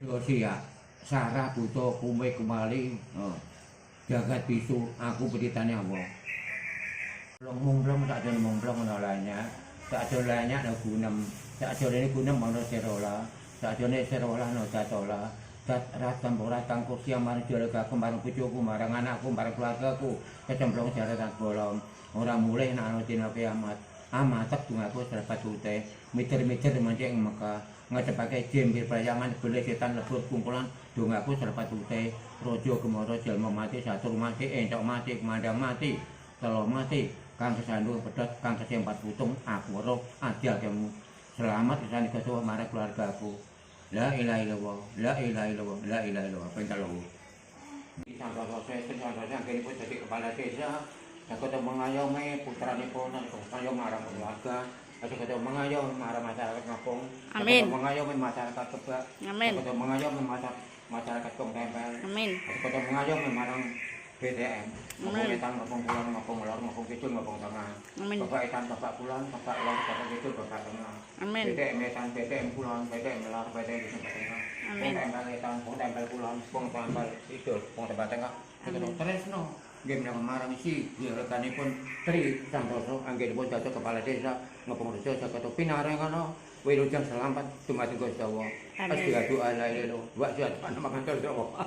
Yosia, Sarah butuh kume kembali. Jagat bisu, aku beritannya Allah. Mumblong tak ada mumblong lainnya, tak ada lainnya ada gunem, tak ada ini gunem mana serola, tak ada ini serola no jatola. Ratang boratang kursi yang marang jalaga aku marang pucuku marang anakku marang keluargaku kecemplung jaratan bolong orang mulai nak tina kiamat amatak tungaku selepas tute meter-meter mancing Mekah ngajak pakai jembir pelayangan boleh setan lebur kumpulan dungaku selepas tute rojo gemoro jelma mati satu mati entok mati kemandang mati telur mati kang kesandung pedot kang kesempat putung aku roh ajal kamu selamat kesani kesuah marang keluargaku. La ilaha illallah, la ilaha illallah, la ilaha illallah. Pentalo. Santoso yang kini pun jadi kepala desa. Saya kata mengayomi putra nipun, saya marah keluarga. Saya kata mengayomi marah masyarakat kampung. Amin. Saya mengayomi masyarakat Kebak. Amin. Saya kata mengayomi masyarakat Tongtempel. Amin. Saya kata mengayomi marang BTM. Ngomong etan, ngomong pulang, ngomong lor, ngomong kidul, ngomong tengah. Amin. Bapak etan, bapak pulang, bapak lor, bapak kidul, bapak tengah. Amin. BTM etan, BTM pulang, BTM lor, BTM di tempat tengah. Amin. Pong tempel etan, pong tempel pulang, pong tempel kidul, pong tempat tengah. Terus no, game yang marang si, rekanipun Tri Santoso, anggenipun dados kepala desa, ngepung rejo, jagat pinareng kono. Wilujeng selamat, dumateng Gusti Allah. Pas doa la ilaha illallah, wa syahadu anna Muhammadar Rasulullah.